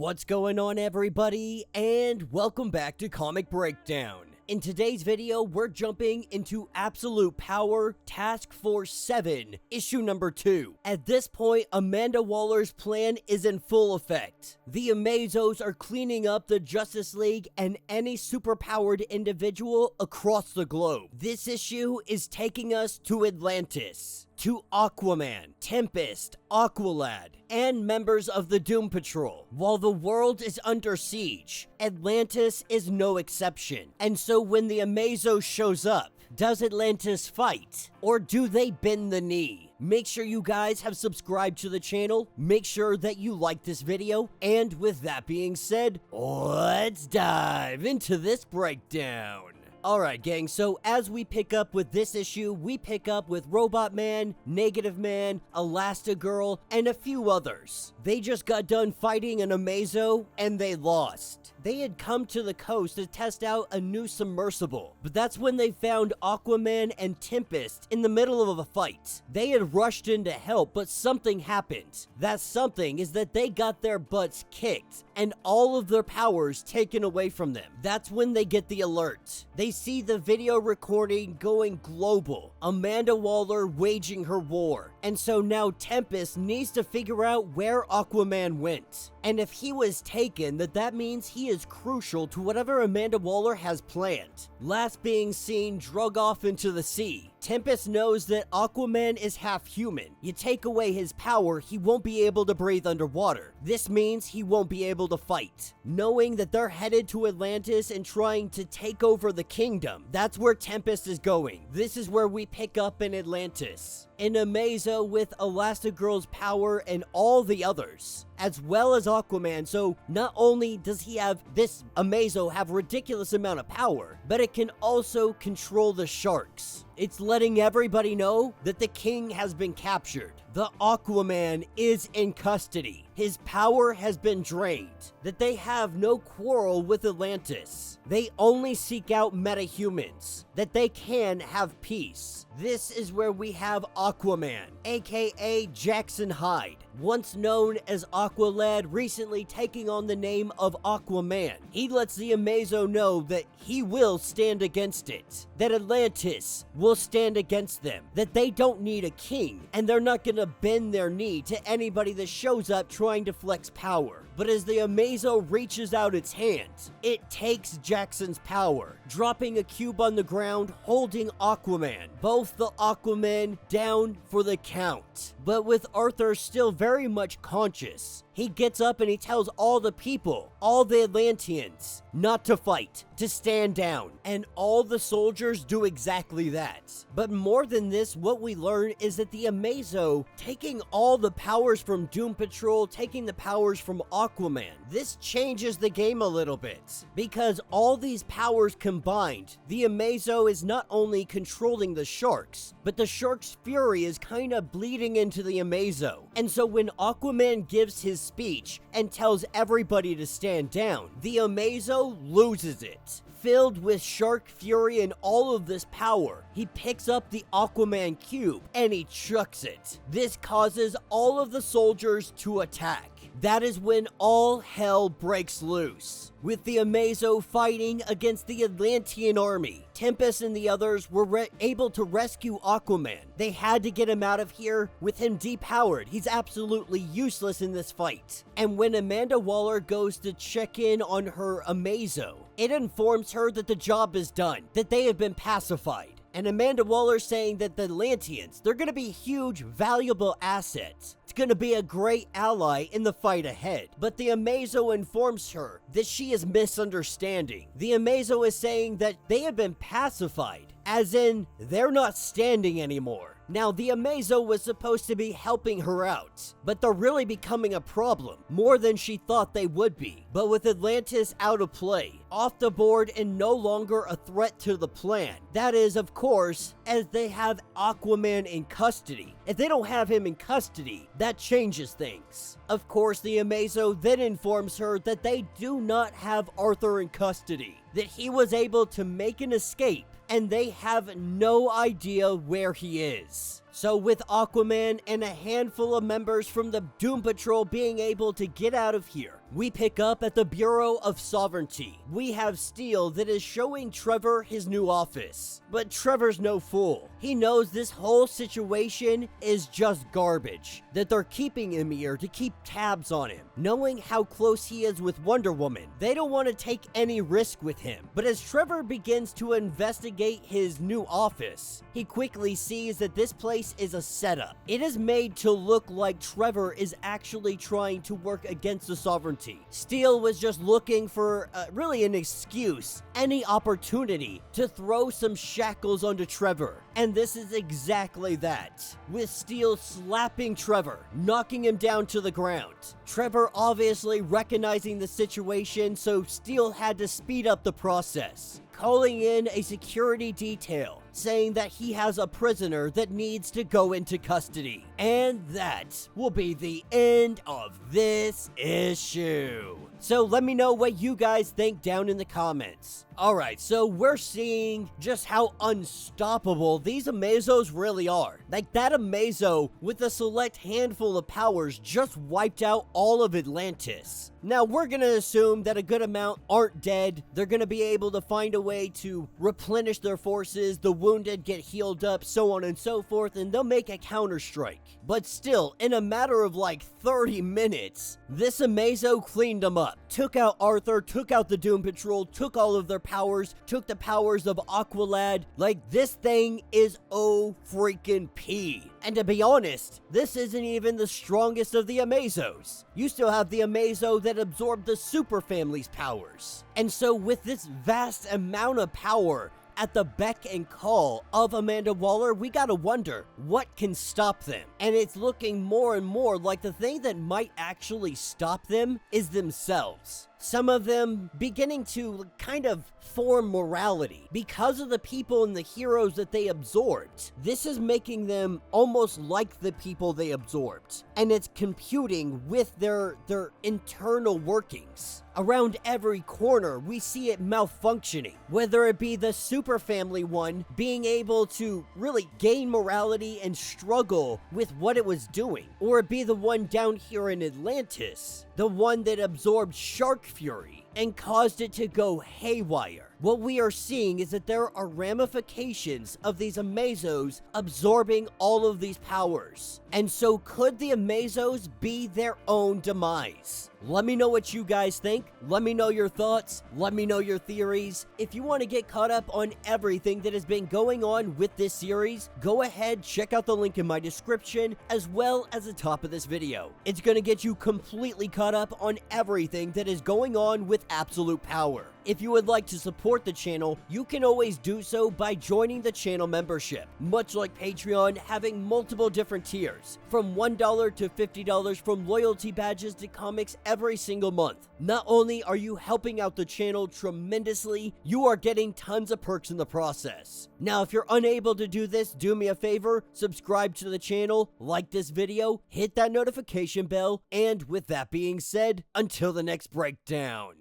What's going on, everybody, and welcome back to Comic Breakdown. In today's video, we're jumping into Absolute Power Task Force 7, issue number 2. At this point, Amanda Waller's plan is in full effect. The Amazos are cleaning up the Justice League and any superpowered individual across the globe. This issue is taking us to Atlantis, to Aquaman, Tempest, Aqualad, and members of the Doom Patrol. While the world is under siege, Atlantis is no exception. And so when the Amazo shows up, does Atlantis fight? Or do they bend the knee? Make sure you guys have subscribed to the channel, make sure that you like this video, and with that being said, let's dive into this breakdown. Alright gang, so as we pick up with this issue, we pick up with Robot Man, Negative Man, Elastigirl, and a few others. They just got done fighting an Amazo, and they lost. They had come to the coast to test out a new submersible, but that's when they found Aquaman and Tempest in the middle of a fight. They had rushed in to help, but something happened. That something is that they got their butts kicked, and all of their powers taken away from them. That's when they get the alert. They see the video recording going global, Amanda Waller waging her war, and so now Tempest needs to figure out where Aquaman went. And if he was taken, that means he is crucial to whatever Amanda Waller has planned. Last being seen drug off into the sea. Tempest knows that Aquaman is half human. You take away his power, he won't be able to breathe underwater. This means he won't be able to fight. Knowing that they're headed to Atlantis and trying to take over the kingdom, that's where Tempest is going. This is where we pick up in Atlantis. An Amazo with Elastigirl's power and all the others, as well as Aquaman. So not only does he have this Amazo have ridiculous amount of power, but it can also control the sharks. It's letting everybody know that the king has been captured. The Aquaman is in custody. His power has been drained. That they have no quarrel with Atlantis. They only seek out metahumans. That they can have peace. This is where we have Aquaman, aka Jackson Hyde, once known as Aqualad, recently taking on the name of Aquaman. He lets the Amazo know that he will stand against it, that Atlantis will stand against them, that they don't need a king, and they're not gonna bend their knee to anybody that shows up trying to flex power. But as the Amazo reaches out its hand, it takes Jackson's power, dropping a cube on the ground, holding Aquaman. Both the Aquaman down for the count. But with Arthur still very much conscious, he gets up and he tells all the people, all the Atlanteans, not to fight, to stand down. And all the soldiers do exactly that. But more than this, what we learn is that the Amazo, taking all the powers from Doom Patrol, taking the powers from Aquaman, this changes the game a little bit. Because all these powers combined, the Amazo is not only controlling the sharks, but the shark's fury is kind of bleeding into the Amazo. And so when Aquaman gives his speech and tells everybody to stand down, the Amazo loses it. Filled with shark fury and all of this power, he picks up the Aquaman cube and he chucks it. This causes all of the soldiers to attack. That is when all hell breaks loose, with the Amazo fighting against the Atlantean army. Tempest and the others were able to rescue Aquaman. They had to get him out of here with him depowered. He's absolutely useless in this fight. And when Amanda Waller goes to check in on her Amazo, it informs her that the job is done, that they have been pacified. And Amanda Waller saying that the Atlanteans, they're going to be huge, valuable assets. It's going to be a great ally in the fight ahead. But the Amazo informs her that she is misunderstanding. The Amazo is saying that they have been pacified, as in they're not standing anymore. Now, the Amazo was supposed to be helping her out, but they're really becoming a problem, more than she thought they would be. But with Atlantis out of play, off the board and no longer a threat to the plan, that is, of course, as they have Aquaman in custody. If they don't have him in custody, that changes things. Of course, the Amazo then informs her that they do not have Arthur in custody, that he was able to make an escape, and they have no idea where he is. So with Aquaman and a handful of members from the Doom Patrol being able to get out of here, we pick up at the Bureau of Sovereignty. We have Steel that is showing Trevor his new office. But Trevor's no fool. He knows this whole situation is just garbage, that they're keeping him here to keep tabs on him. Knowing how close he is with Wonder Woman, they don't want to take any risk with him. But as Trevor begins to investigate his new office, he quickly sees that this place is a setup. It is made to look like Trevor is actually trying to work against the Sovereignty. Steel was just looking for really an excuse, any opportunity to throw some shackles onto Trevor. And this is exactly that, with Steel slapping Trevor, knocking him down to the ground. Trevor obviously recognizing the situation, so Steel had to speed up the process, calling in a security detail, saying that he has a prisoner that needs to go into custody. And that will be the end of this issue. So let me know what you guys think down in the comments. Alright, so we're seeing just how unstoppable these Amazos really are. Like, that Amazo with a select handful of powers just wiped out all of Atlantis. Now, we're gonna assume that a good amount aren't dead. They're gonna be able to find a way to replenish their forces, the wounded get healed up, so on and so forth, and they'll make a counter-strike. But still, in a matter of like 30 minutes, this Amazo cleaned them up. Took out Arthur, took out the Doom Patrol, took all of their powers, took the powers of Aqualad. Like, this thing is O-freaking-P. And to be honest, this isn't even the strongest of the Amazos. You still have the Amazo that absorbed the Super Family's powers. And so with this vast amount of power at the beck and call of Amanda Waller, we gotta wonder what can stop them. And it's looking more and more like the thing that might actually stop them is themselves. Some of them beginning to kind of form morality because of the people and the heroes that they absorbed. This is making them almost like the people they absorbed, and it's computing with their internal workings. Around every corner, we see it malfunctioning, whether it be the Super Family one being able to really gain morality and struggle with what it was doing, or it be the one down here in Atlantis, the one that absorbed Shark Fury and caused it to go haywire. What we are seeing is that there are ramifications of these Amazos absorbing all of these powers. And so could the Amazos be their own demise? Let me know what you guys think. Let me know your thoughts. Let me know your theories. If you want to get caught up on everything that has been going on with this series, go ahead, check out the link in my description as well as the top of this video. It's going to get you completely caught up on everything that is going on with Absolute Power. If you would like to support the channel, you can always do so by joining the channel membership. Much like Patreon, having multiple different tiers, from $1 to $50, from loyalty badges to comics every single month. Not only are you helping out the channel tremendously, you are getting tons of perks in the process. Now, if you're unable to do this, do me a favor, subscribe to the channel, like this video, hit that notification bell, and with that being said, until the next breakdown.